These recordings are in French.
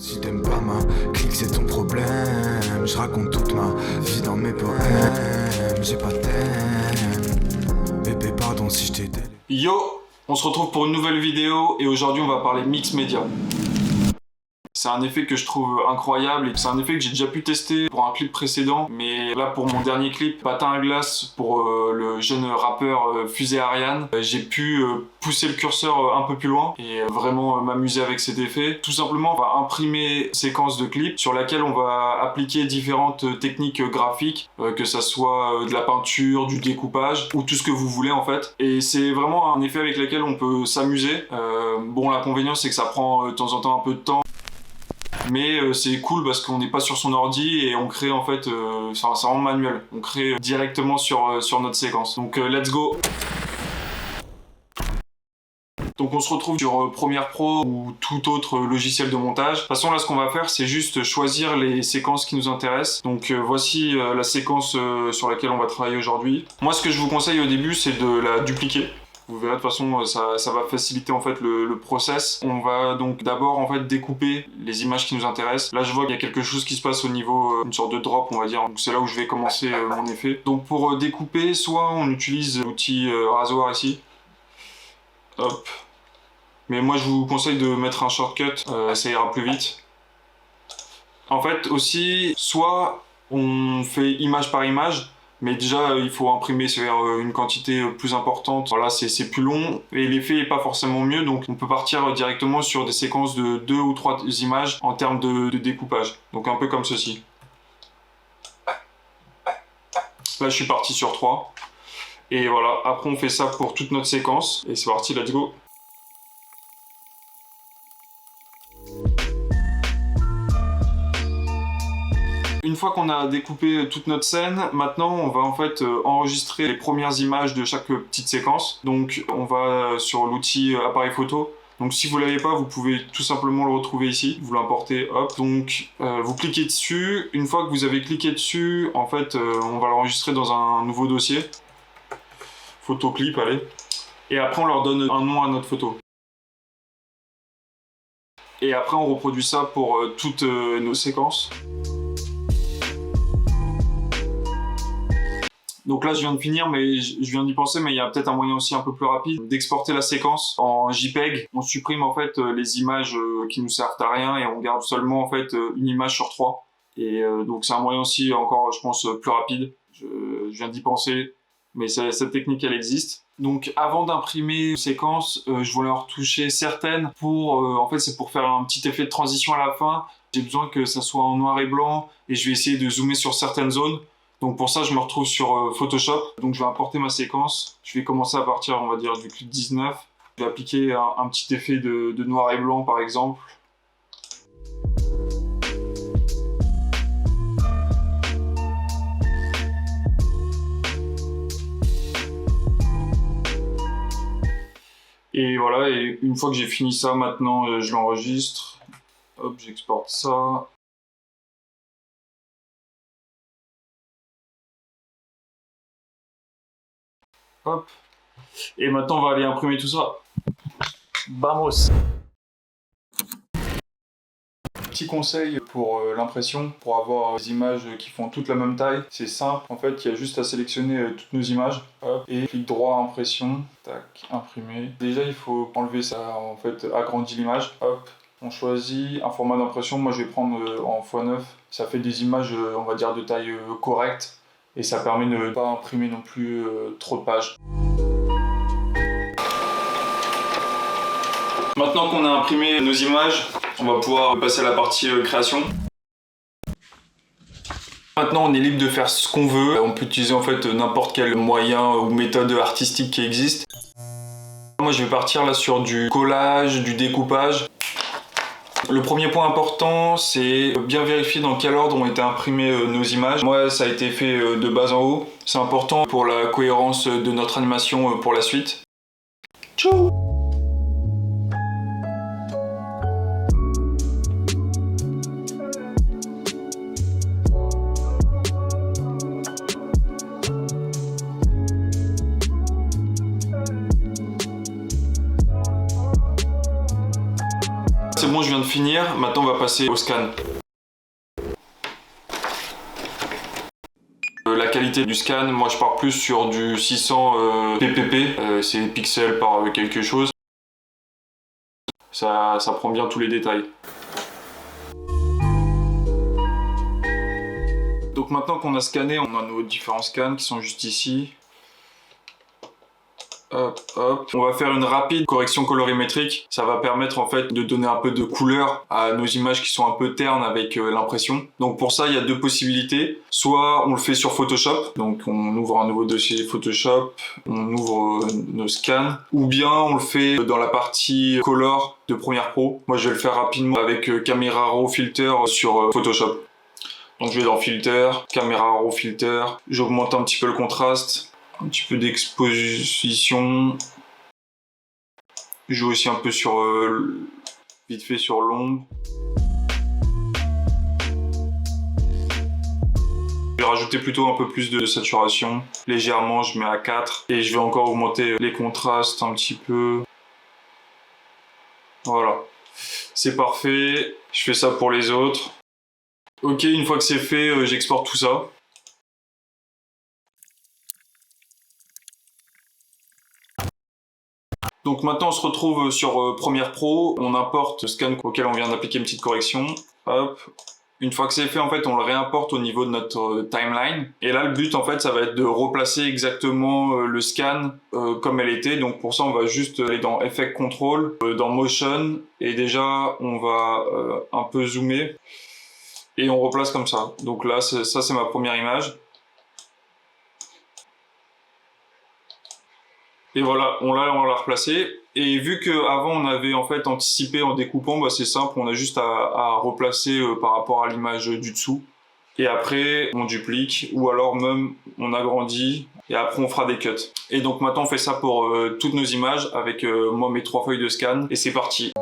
Si t'aimes pas ma clique, c'est ton problème. Je raconte toute ma vie dans mes poèmes. J'ai pas de thème. Bébé, pardon si je t'ai délai. Yo, on se retrouve pour une nouvelle vidéo et aujourd'hui on va parler mix média. C'est un effet que je trouve incroyable et c'est un effet que j'ai déjà pu tester pour un clip précédent, mais là pour mon dernier clip, Patin à glace pour le jeune rappeur Fusée Ariane, j'ai pu pousser le curseur un peu plus loin et vraiment m'amuser avec cet effet. Tout simplement, on va imprimer une séquence de clip sur laquelle on va appliquer différentes techniques graphiques, que ça soit de la peinture, du découpage ou tout ce que vous voulez en fait. Et c'est vraiment un effet avec lequel on peut s'amuser. Bon, l'inconvénient c'est que ça prend de temps en temps un peu de temps. Mais c'est cool parce qu'on n'est pas sur son ordi et on crée en fait, c'est vraiment manuel, on crée directement sur notre séquence. Donc let's go. Donc on se retrouve sur Premiere Pro ou tout autre logiciel de montage. De toute façon là ce qu'on va faire c'est juste choisir les séquences qui nous intéressent. Donc voici la séquence sur laquelle on va travailler aujourd'hui. Moi ce que je vous conseille au début c'est de la dupliquer. Vous verrez de toute façon ça va faciliter en fait le process. On va donc d'abord en fait découper les images qui nous intéressent. Là je vois qu'il y a quelque chose qui se passe au niveau une sorte de drop on va dire. Donc c'est là où je vais commencer mon effet. Donc pour découper soit on utilise l'outil rasoir ici. Hop. Mais moi je vous conseille de mettre un shortcut, ça ira plus vite. En fait aussi soit on fait image par image. Mais déjà, il faut imprimer sur une quantité plus importante. Voilà, c'est plus long et l'effet n'est pas forcément mieux. Donc, on peut partir directement sur des séquences de 2 ou 3 images en termes de découpage. Donc, un peu comme ceci. Là, je suis parti sur 3. Et voilà, après, on fait ça pour toute notre séquence. Et c'est parti, let's go. Une fois qu'on a découpé toute notre scène, maintenant on va en fait enregistrer les premières images de chaque petite séquence. Donc on va sur l'outil appareil photo. Donc si vous ne l'avez pas, vous pouvez tout simplement le retrouver ici. Vous l'importez, hop. Donc vous cliquez dessus. Une fois que vous avez cliqué dessus, en fait on va l'enregistrer dans un nouveau dossier. Photo clip, allez. Et après on leur donne un nom à notre photo. Et après on reproduit ça pour toutes nos séquences. Donc là je viens de finir mais je viens d'y penser, mais il y a peut-être un moyen aussi un peu plus rapide d'exporter la séquence en JPEG. On supprime en fait les images qui nous servent à rien et on garde seulement en fait une image sur 3. Et donc c'est un moyen aussi encore je pense plus rapide. Je viens d'y penser, mais cette technique elle existe. Donc avant d'imprimer une séquence, je voulais en retoucher certaines pour en fait c'est pour faire un petit effet de transition à la fin. J'ai besoin que ça soit en noir et blanc et je vais essayer de zoomer sur certaines zones. Donc pour ça, je me retrouve sur Photoshop. Donc je vais importer ma séquence. Je vais commencer à partir, on va dire, du clip 19. Je vais appliquer un petit effet de noir et blanc, par exemple. Et voilà, et une fois que j'ai fini ça, maintenant, je l'enregistre. Hop, j'exporte ça. Hop. Et maintenant on va aller imprimer tout ça. Vamos. Petit conseil pour l'impression, pour avoir des images qui font toutes la même taille, c'est simple. En fait, il y a juste à sélectionner toutes nos images. Hop. Et clic droit impression. Tac, imprimer. Déjà, il faut enlever ça. En fait, agrandir l'image. Hop. On choisit un format d'impression. Moi, je vais prendre en x9. Ça fait des images, on va dire, de taille correcte. Et ça permet de ne pas imprimer non plus trop de pages. Maintenant qu'on a imprimé nos images, on va pouvoir passer à la partie création. Maintenant on est libre de faire ce qu'on veut. On peut utiliser en fait n'importe quel moyen ou méthode artistique qui existe. Moi je vais partir là sur du collage, du découpage. Le premier point important, c'est bien vérifier dans quel ordre ont été imprimées nos images. Moi, ça a été fait de bas en haut. C'est important pour la cohérence de notre animation pour la suite. Ciao! C'est bon, je viens de finir, maintenant on va passer au scan. La qualité du scan, moi je pars plus sur du 600 ppp, c'est pixels par quelque chose. Ça prend bien tous les détails. Donc maintenant qu'on a scanné, on a nos différents scans qui sont juste ici. Hop, hop. On va faire une rapide correction colorimétrique. Ça va permettre en fait de donner un peu de couleur à nos images qui sont un peu ternes avec l'impression. Donc pour ça, il y a deux possibilités. Soit on le fait sur Photoshop, donc on ouvre un nouveau dossier Photoshop, on ouvre nos scans, ou bien on le fait dans la partie color de Premiere Pro. Moi, je vais le faire rapidement avec Camera Raw Filter sur Photoshop. Donc je vais dans Filter, Camera Raw Filter, j'augmente un petit peu le contraste. Un petit peu d'exposition. Je joue aussi un peu sur vite fait sur l'ombre. Je vais rajouter plutôt un peu plus de saturation. Légèrement, je mets à 4. Et je vais encore augmenter les contrastes un petit peu. Voilà. C'est parfait. Je fais ça pour les autres. Ok, une fois que c'est fait, j'exporte tout ça. Donc maintenant on se retrouve sur Premiere Pro, on importe le scan auquel on vient d'appliquer une petite correction. Hop. Une fois que c'est fait, en fait, on le réimporte au niveau de notre timeline. Et là, le but, en fait, ça va être de replacer exactement le scan comme elle était. Donc pour ça, on va juste aller dans Effect Control, dans Motion. Et déjà, on va un peu zoomer. Et on replace comme ça. Donc là, ça c'est ma première image. Et voilà, on l'a replacé. Et vu qu'avant on avait en fait anticipé en découpant, bah c'est simple, on a juste à replacer par rapport à l'image du dessous. Et après on duplique, ou alors même on agrandit, et après on fera des cuts. Et donc maintenant on fait ça pour toutes nos images avec moi mes 3 feuilles de scan, et c'est parti.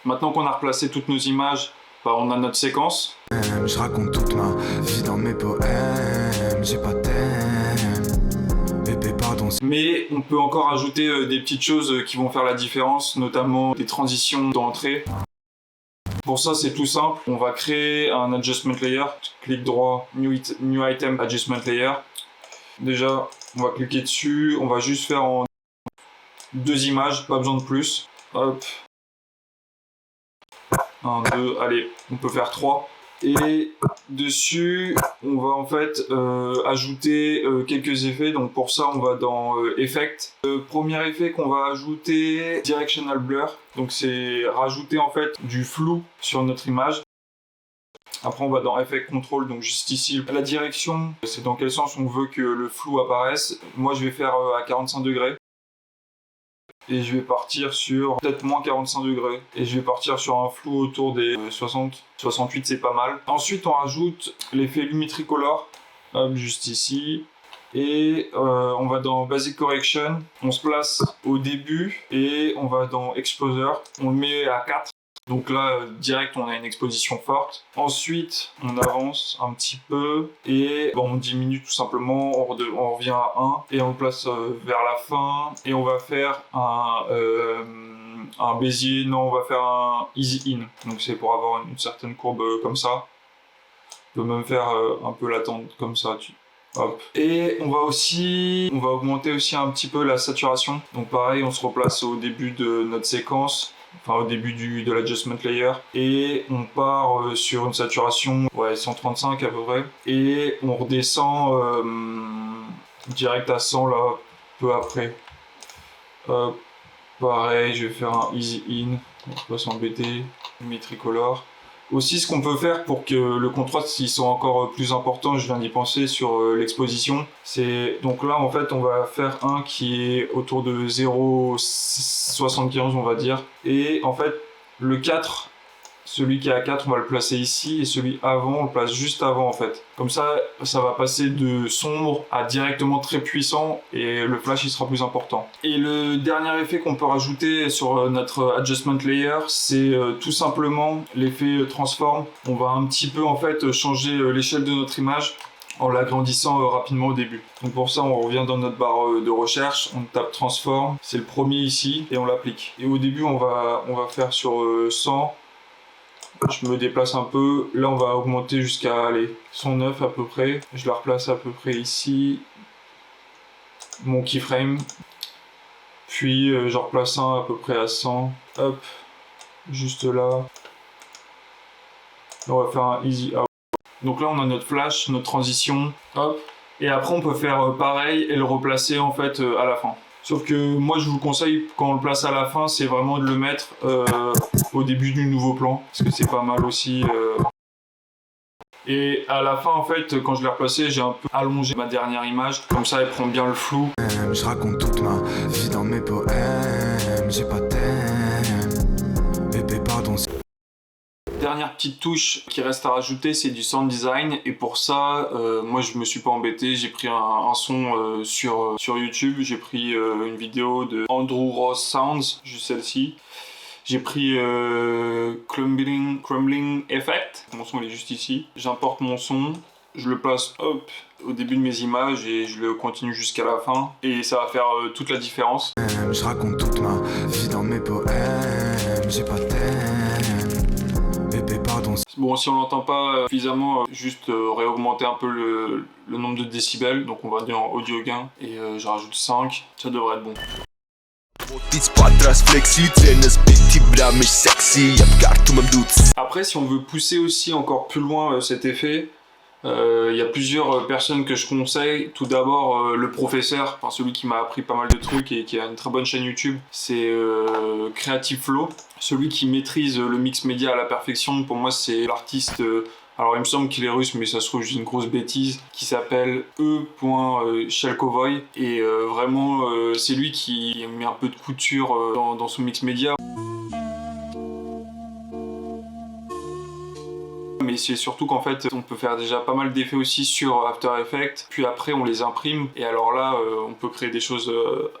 Maintenant qu'on a replacé toutes nos images, bah on a notre séquence. Je raconte toute ma vie dans mes poèmes, j'ai pas thème. Bébé pardon. Mais on peut encore ajouter des petites choses qui vont faire la différence, notamment des transitions d'entrée. Pour ça c'est tout simple, on va créer un adjustment layer, clic droit, new item adjustment layer. Déjà on va cliquer dessus, on va juste faire en 2 images, pas besoin de plus. Hop. 1, 2, allez, on peut faire 3. Et dessus, on va en fait ajouter quelques effets. Donc pour ça, on va dans Effect. Premier effet qu'on va ajouter, Directional Blur. Donc c'est rajouter en fait du flou sur notre image. Après, on va dans Effect Control, donc juste ici. La direction, c'est dans quel sens on veut que le flou apparaisse. Moi, je vais faire à 45 degrés. Et je vais partir sur peut-être moins 45 degrés. Et je vais partir sur un flou autour des 60, 68, c'est pas mal. Ensuite, on rajoute l'effet Lumetri Color, hop, juste ici. Et on va dans Basic Correction. On se place au début et on va dans Exposure. On le met à 4. Donc là, direct, on a une exposition forte. Ensuite, on avance un petit peu et bon, on diminue tout simplement, on revient à 1 et on le place vers la fin. Et on va faire un Bézier, non, on va faire un Easy In. Donc c'est pour avoir une certaine courbe comme ça. On peut même faire un peu la tente comme ça. Hop. Et on va augmenter aussi un petit peu la saturation. Donc pareil, on se replace au début de notre séquence. Enfin au début de l'adjustment layer, et on part sur une saturation 135 à peu près, et on redescend direct à 100 là peu après. Pareil, je vais faire un Easy In, on va pas s'embêter, Lumetri Color. Aussi, ce qu'on peut faire pour que le contraste il soit encore plus important, je viens d'y penser sur l'exposition, c'est donc là en fait on va faire un qui est autour de 0,75 on va dire, et en fait le 4, celui qui est à 4 on va le placer ici, et celui avant on le place juste avant en fait. Comme ça, ça va passer de sombre à directement très puissant et le flash il sera plus important. Et le dernier effet qu'on peut rajouter sur notre adjustment layer, c'est tout simplement l'effet transform. On va un petit peu en fait changer l'échelle de notre image en l'agrandissant rapidement au début. Donc pour ça, on revient dans notre barre de recherche, on tape transform, c'est le premier ici, et on l'applique. Et au début, on va faire sur 100. Je me déplace un peu, là on va augmenter jusqu'à 109 à peu près. Je la replace à peu près ici, mon keyframe. Puis j'en replace un à peu près à 100, hop, juste là. On va faire un easy out. Donc là on a notre flash, notre transition, hop. Et après on peut faire pareil et le replacer en fait à la fin. Sauf que moi je vous conseille quand on le place à la fin, c'est vraiment de le mettre au début du nouveau plan. Parce que c'est pas mal aussi. Et à la fin en fait, quand je l'ai replacé, j'ai un peu allongé ma dernière image. Comme ça elle prend bien le flou. Je raconte toute ma vie dans mes poèmes. J'ai pas thème. Bébé pardon. Dernière petite touche qui reste à rajouter, c'est du sound design. Et pour ça, moi je me suis pas embêté. J'ai pris un son sur YouTube. J'ai pris une vidéo de Andrew Ross Sounds, juste celle-ci. J'ai pris Crumbling Effect. Mon son il est juste ici. J'importe mon son. Je le place hop au début de mes images et je le continue jusqu'à la fin. Et ça va faire toute la différence. Je raconte toute ma vie dans mes poèmes. J'ai pas thème. Bébé pardon. Bon, si on l'entend pas suffisamment, juste réaugmenter un peu le nombre de décibels. Donc on va dire en audio gain. Et je rajoute 5. Ça devrait être bon. Après, si on veut pousser aussi encore plus loin cet effet, il y a plusieurs personnes que je conseille. Tout d'abord le professeur, enfin celui qui m'a appris pas mal de trucs et qui a une très bonne chaîne YouTube, c'est Creative Flow. Celui qui maîtrise le mix média à la perfection, pour moi c'est l'artiste, alors il me semble qu'il est russe mais ça se trouve j'ai une grosse bêtise, qui s'appelle E.Shelkovoy et vraiment c'est lui qui met un peu de couture dans son mix média. Mais c'est surtout qu'en fait on peut faire déjà pas mal d'effets aussi sur After Effects, puis après on les imprime et alors là on peut créer des choses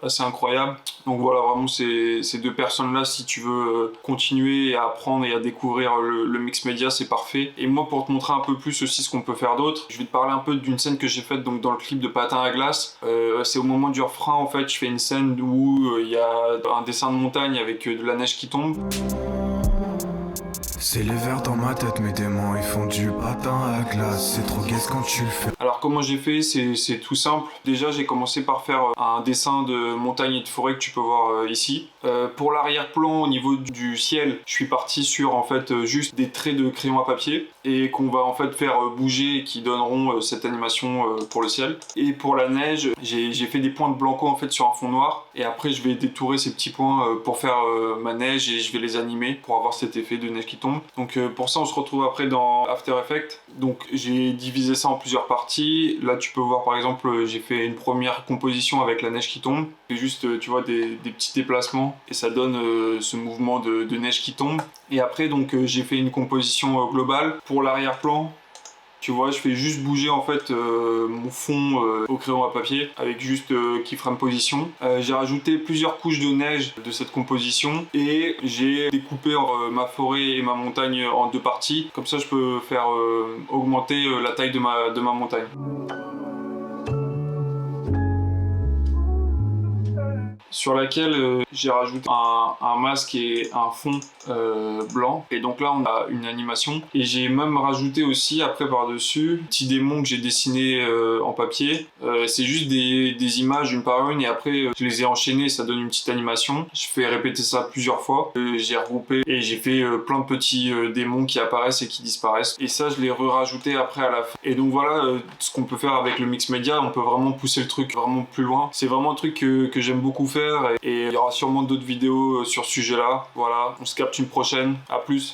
assez incroyables. Donc voilà, vraiment ces deux personnes là, si tu veux continuer à apprendre et à découvrir le mix média, c'est parfait. Et moi pour te montrer un peu plus aussi ce qu'on peut faire d'autre, je vais te parler un peu d'une scène que j'ai faite donc dans le clip de Patin à glace. C'est au moment du refrain en fait, je fais une scène où il y a un dessin de montagne avec de la neige qui tombe. C'est l'hiver dans ma tête, mes démons ils font du patin à glace. C'est trop gaze quand tu le fais. Alors comment j'ai fait, c'est tout simple. Déjà j'ai commencé par faire un dessin de montagne et de forêt que tu peux voir ici. Pour l'arrière-plan au niveau du ciel, je suis parti sur en fait juste des traits de crayon à papier et qu'on va en fait faire bouger et qui donneront cette animation pour le ciel. Et pour la neige, j'ai fait des points de blanco en fait sur un fond noir et après je vais détourer ces petits points pour faire ma neige et je vais les animer pour avoir cet effet de neige qui tombe. Donc pour ça on se retrouve après dans After Effects. Donc j'ai divisé ça en plusieurs parties. Là tu peux voir par exemple j'ai fait une première composition avec la neige qui tombe. C'est juste tu vois des petits déplacements et ça donne ce mouvement de neige qui tombe. Et après donc j'ai fait une composition globale pour l'arrière-plan. Tu vois, je fais juste bouger en fait mon fond au crayon à papier avec juste keyframe position. J'ai rajouté plusieurs couches de neige de cette composition et j'ai découpé ma forêt et ma montagne en deux parties. Comme ça, je peux faire augmenter la taille de ma montagne. Sur laquelle j'ai rajouté un masque et un fond blanc. Et donc là on a une animation. Et j'ai même rajouté aussi après par-dessus petit démon que j'ai dessiné en papier. C'est juste des images une par une et après je les ai enchaînées, ça donne une petite animation. Je fais répéter ça plusieurs fois. J'ai regroupé et j'ai fait plein de petits démons qui apparaissent et qui disparaissent. Et ça je l'ai re-rajouté après à la fin. Et donc voilà ce qu'on peut faire avec le mix média. On peut vraiment pousser le truc vraiment plus loin. C'est vraiment un truc que j'aime beaucoup faire. Et il y aura sûrement d'autres vidéos sur ce sujet là. Voilà, on se capte une prochaine, à plus.